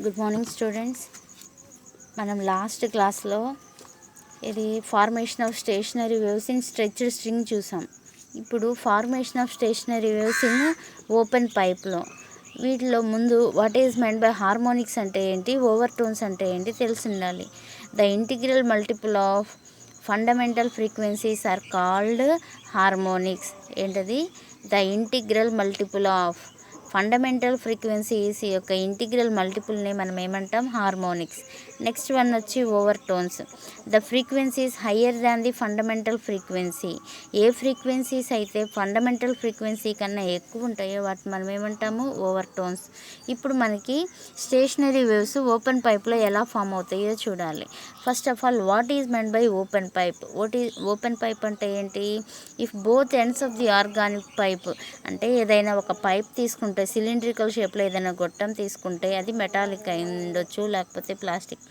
Good morning students. మనం last క్లాస్లో ఇది formation of stationary waves in stretched string చూసాం. ఇప్పుడు formation of stationary waves in open పైప్లో వీటిలో ముందు what is meant by harmonics అంటే ఏంటి, ఓవర్ టోన్స్ అంటే ఏంటి తెలిసి ఉండాలి. The integral multiple of fundamental frequencies are called harmonics. ఏంటది? The integral multiple of fundamental frequencies యొక్క ఇంటిగ్రల్ మల్టిపుల్ని మనం ఏమంటాం? హార్మోనిక్స్. నెక్స్ట్ వన్ వచ్చి overtones. The frequencies higher than the fundamental frequency. ఏ ఫ్రీక్వెన్సీస్ అయితే ఫండమెంటల్ ఫ్రీక్వెన్సీ కన్నా ఎక్కువ ఉంటాయో వాటిని మనం ఏమంటాము? Overtones. ఇప్పుడు మనకి స్టేషనరీ వేవ్స్ ఓపెన్ పైప్లో ఎలా ఫామ్ అవుతాయో చూడాలి. First of all what is meant by open pipe? Open pipe అంటే ఏంటి? If both ends of the organic pipe, అంటే ఏదైనా ఒక పైప్ తీసుకుంటే సిలిండ్రికల్ షేప్లో ఏదైనా గొట్టం తీసుకుంటే అది మెటాలిక్ అయి ఉండొచ్చు, లేకపోతే ప్లాస్టిక్.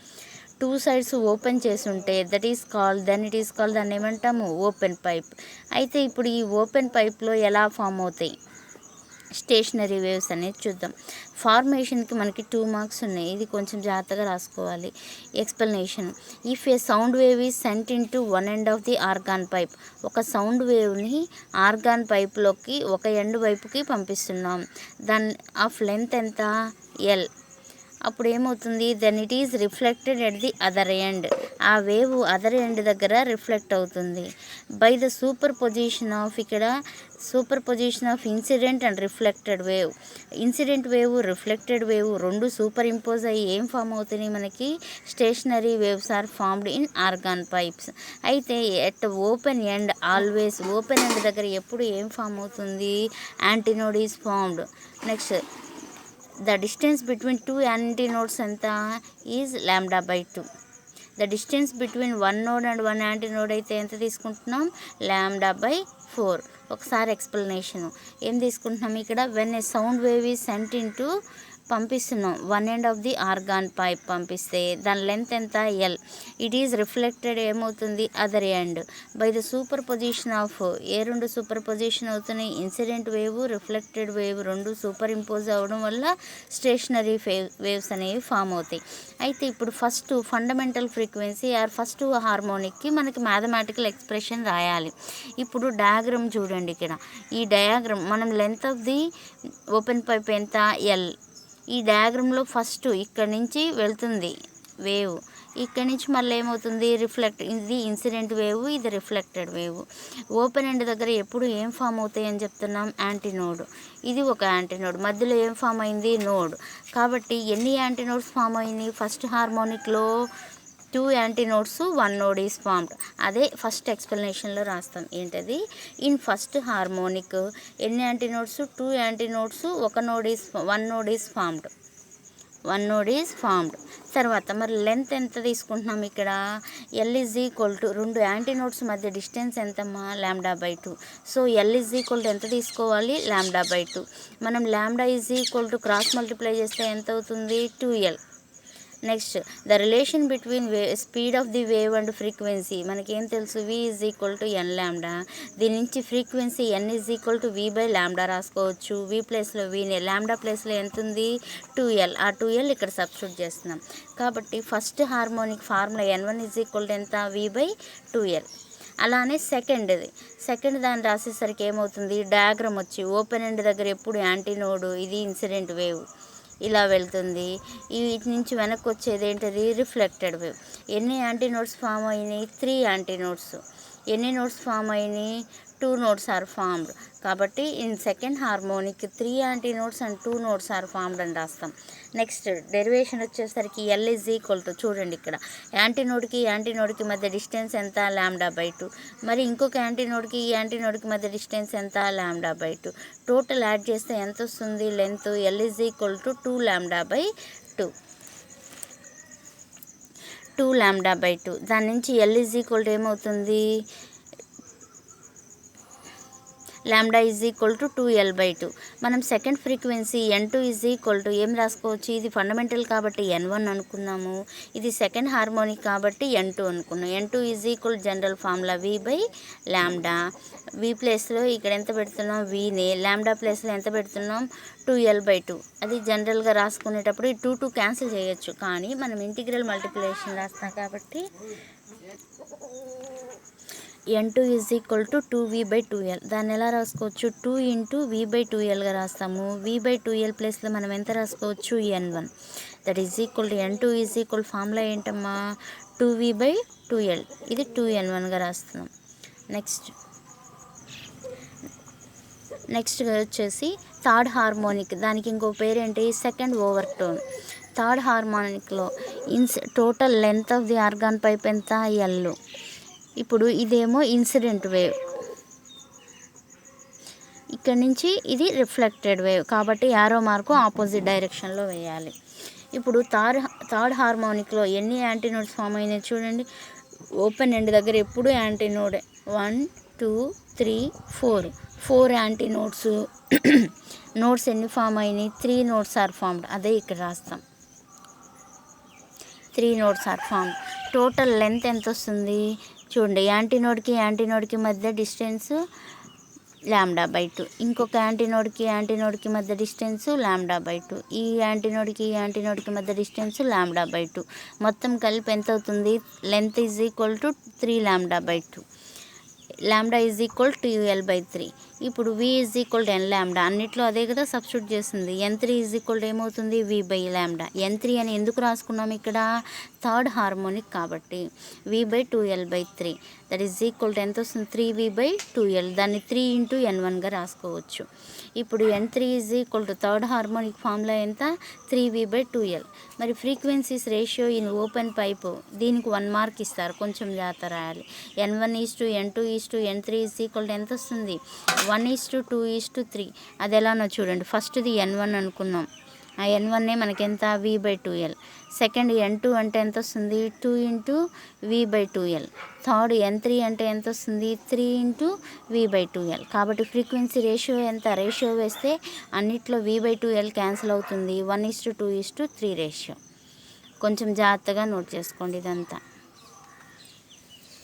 టూ సైడ్స్ ఓపెన్ చేసి ఉంటే ఇట్ ఈస్ కాల్డ్ దాన్ని ఏమంటాము? Open pipe. అయితే ఇప్పుడు ఈ ఓపెన్ పైప్లో ఎలా ఫామ్ అవుతాయి స్టేషనరీ వేవ్స్ అనేది చూద్దాం. ఫార్మేషన్కి మనకి 2 మార్క్స్ ఉన్నాయి. ఇది కొంచెం జాగ్రత్తగా రాసుకోవాలి. Explanation. If A sound wave is sent in to one end of the organ pipe. ఒక సౌండ్ వేవ్ని ఆర్గాన్ పైప్లోకి ఒక ఎండ్ వైపుకి పంపిస్తున్నాం. దాని ఆఫ్ లెంత్ ఎంత? ఎల్. అప్పుడు ఏమవుతుంది? Then it is reflected at the other end. ఆ వేవ్ అదర్ ఎండ్ దగ్గర రిఫ్లెక్ట్ అవుతుంది by the superposition of, ఇక్కడ superposition of incident and reflected wave. Incident wave, reflected wave రెండు superimpose అయ్యి ఏం form అవుతున్నాయి మనకి? Stationary waves are formed in organ pipes. అయితే at open end always, open end దగ్గర ఎప్పుడు ఏం ఫామ్ అవుతుంది? Antinode is formed. Next, the distance between two antinodes ఎంత? Is λ/2. The distance between one node and one antinode అయితే ఎంత తీసుకుంటున్నాం? λ/4. ఒకసారి ఎక్స్ప్లెనేషన్ ఏం తీసుకుంటున్నాం ఇక్కడ? When a sound wave is sent into, పంపిస్తున్నాం one end of the organ pipe పంపిస్తే దాని లెంత్ ఎంత? ఎల్. ఇట్ ఈజ్ రిఫ్లెక్టెడ్ ఏమవుతుంది? Other end by the superposition of, ఏ రెండు సూపర్ పొజిషన్ అవుతున్నాయి? ఇన్సిడెంట్ వేవ్, రిఫ్లెక్టెడ్ వేవ్ రెండు superimpose అవ్వడం వల్ల స్టేషనరీ వేవ్స్ అనేవి ఫామ్ అవుతాయి. అయితే ఇప్పుడు first fundamental frequency or first హార్మోనిక్కి మనకి మ్యాథమెటికల్ ఎక్స్ప్రెషన్ రాయాలి. ఇప్పుడు డయాగ్రామ్ చూడండి. ఇక్కడ ఈ డయాగ్రామ్ మనం length of the open pipe ఎంత? ఎల్. ఈ డయాగ్రామ్లో ఫస్ట్ ఇక్కడి నుంచి వెళ్తుంది వేవ్, ఇక్కడి నుంచి మళ్ళీ ఏమవుతుంది? ఇది ఇన్సిడెంట్ వేవ్, ఇది రిఫ్లెక్టెడ్ వేవ్. ఓపెన్ ఎండ్ దగ్గర ఎప్పుడు ఏం ఫామ్ అవుతాయి అని చెప్తున్నాం? యాంటీనోడ్. ఇది ఒక యాంటీనోడ్, మధ్యలో ఏం ఫామ్ అయింది? నోడ్. కాబట్టి ఎన్ని యాంటీనోడ్స్ ఫామ్ అయినాయి ఫస్ట్ హార్మోనిక్లో? 2 యాంటీనోడ్స్, 1 node is formed. అదే ఫస్ట్ ఎక్స్ప్లెనేషన్లో రాస్తాం. ఏంటది? ఇన్ ఫస్ట్ హార్మోనిక్ ఎన్ని యాంటీనోడ్స్? 2 యాంటీనోడ్స్, 1 node is formed. 1 node is formed. తర్వాత మరి లెంత్ ఎంత తీసుకుంటున్నాం ఇక్కడ? ఎల్ ఈజ్ ఈక్వల్ టు, రెండు యాంటీనోడ్స్ మధ్య డిస్టెన్స్ ఎంతమ్మా? λ/2. So L is equal to ఎంత తీసుకోవాలి? λ/2. మనం λ is equal to cross multiply చేస్తే ఎంత అవుతుంది? 2l. Next, the relation between speed of the wave and frequency. మనకేం తెలుసు? v is equal to n λ. దీని నుంచి frequency n is equal to v/λ రాసుకోవచ్చు. v ప్లేస్లో vని, λ ప్లేస్లో ఎంత ఉంది? 2l. ఆ 2l ఇక్కడ సబ్స్టిట్యూట్ చేస్తున్నాం. కాబట్టి first harmonic formula n1 is equal to ఎంత? v/2l. అలానే సెకండ్ దాన్ని రాసేసరికి ఏమవుతుంది? డయాగ్రామ్ వచ్చి ఓపెన్ ఎండ్ దగ్గర ఎప్పుడు యాంటీనోడ్, ఇది ఇన్సిడెంట్ వేవ్ ఇలా వెళ్తుంది. వీటి నుంచి వెనక్కి వచ్చేది ఏంటది? Reflected wave. ఎన్ని యాంటీనోడ్స్ ఫామ్ అయినాయి? 3 యాంటీనోడ్స్. ఎన్ని నోడ్స్ ఫామ్ అయినాయి? 2 నోడ్స్ ఆర్ ఫార్మ్డ్. కాబట్టి in second harmonic 3 antinodes and 2 nodes are formed అని రాస్తాం. నెక్స్ట్ డెరివేషన్ వచ్చేసరికి ఎల్ ఈజ్ ఈక్వల్ టు, చూడండి ఇక్కడ యాంటీనోడ్కి మధ్య డిస్టెన్స్ ఎంత? λ/2. మరి ఇంకొక యాంటీనోడ్కి మధ్య డిస్టెన్స్ ఎంత? λ/2. టోటల్ యాడ్ చేస్తే ఎంత వస్తుంది? Length L is equal to 2λ/2. 2λ/2. దాని నుంచి ఎల్ ఈజ్ ఈక్వల్ టు ఏమవుతుంది? Lambda is equal to 2L/2. మనం second frequency N2 is equal to ఏం రాసుకోవచ్చు, ఇది ఫండమెంటల్ కాబట్టి N1 అనుకున్నాము, ఇది సెకండ్ హార్మోనిక్ కాబట్టి N2 అనుకున్నాం. N2 is equal general formula lambda. V ప్లేస్లో ఇక్కడ ఎంత పెడుతున్నాం, Vని, లాంబ్డా ప్లేస్లో ఎంత పెడుతున్నాం, 2L/2. అది జనరల్గా రాసుకునేటప్పుడు ఈ 2 క్యాన్సిల్ చేయొచ్చు, కానీ మనం ఇంటిగ్రల్ మల్టిప్లికేషన్ రాస్తాం కాబట్టి N2 is equal to 2V/2L. దాన్ని ఎలా రాసుకోవచ్చు, 2 × V/2Lగా రాస్తాము. V/2L ప్లేస్లో మనం ఎంత రాసుకోవచ్చు, N1. That is equal to N2 is equal formula ఏంటమ్మా, 2V/2L. ఇది 2N1గా రాస్తున్నాం. నెక్స్ట్ వచ్చేసి థర్డ్ హార్మోనిక్. దానికి ఇంకో పేరేంటి, సెకండ్ ఓవర్ టోన్. థర్డ్ హార్మోనిక్లో total length of the organ pipe ఎంత, L. ఇప్పుడు ఇదేమో ఇన్సిడెంట్ వేవ్, ఇక్కడ నుంచి ఇది రిఫ్లెక్టెడ్ వేవ్, కాబట్టి యారో మార్కు ఆపోజిట్ డైరెక్షన్లో వేయాలి. ఇప్పుడు థర్డ్ హార్మోనిక్లో ఎన్ని యాంటీనోడ్స్ ఫామ్ అయినాయి చూడండి. ఓపెన్ ఎండ్ దగ్గర ఎప్పుడు యాంటీనోడే, 1 2 3 4 యాంటీనోడ్స్. నోడ్స్ ఎన్ని ఫామ్ అయినాయి, 3 నోడ్స్ ఆర్ ఫార్మ్డ్. అదే ఇక్కడ రాస్తాం, 3 nodes are formed. Total length ఎంత వస్తుంది చూడండి, యాంటీనోడ్కి మధ్య డిస్టెన్స్ λ/2, ఇంకొక యాంటీనోడ్కి మధ్య డిస్టెన్స్ λ/2, ఈ యాంటీనోడ్కి మధ్య డిస్టెన్స్ λ/2. మొత్తం కలిపి ఎంత అవుతుంది, length is equal to 3 λ/2. Lambda is equal 2L/3. ఇప్పుడు V is equal to N λ, అన్నిట్లో అదే కదా సబ్స్టిట్యూట్ చేస్తుంది. N3 ఈజ్ ఈక్వల్ టు ఏమవుతుంది, V/λ. N3 అని ఎందుకు రాసుకున్నాం ఇక్కడ, థర్డ్ హార్మోనిక్ కాబట్టి V/2L/3. That is equal to ఎంత వస్తుంది, 3V/2L. దాన్ని 3 × N1గా రాసుకోవచ్చు. ఇప్పుడు N3 is equal to third harmonic formula ఎంత, 3V/2L. మరి frequencies ratio in open pipe, దీనికి 1 మార్క్ ఇస్తారు, కొంచెం జాగ్రత్త రాయాలి. N1:N2:N3 ఈజ్ ఈక్వల్ టు ఎంత వస్తుంది, 1:2:3. అది ఎలానో చూడండి. ఫస్ట్ది N1 అనుకున్నాం, ఆ N1 మనకి ఎంత, V/2L. సెకండ్ N2 అంటే ఎంత వస్తుంది, 2 × V/2L. థర్డ్ N3 అంటే ఎంత వస్తుంది, 3 × V/2L. కాబట్టి ఫ్రీక్వెన్సీ రేషియో ఎంత, రేషియో వేస్తే అన్నిట్లో V/2L క్యాన్సిల్ అవుతుంది, 1:2:3 రేషియో. కొంచెం జాగ్రత్తగా నోట్ చేసుకోండి ఇదంతా.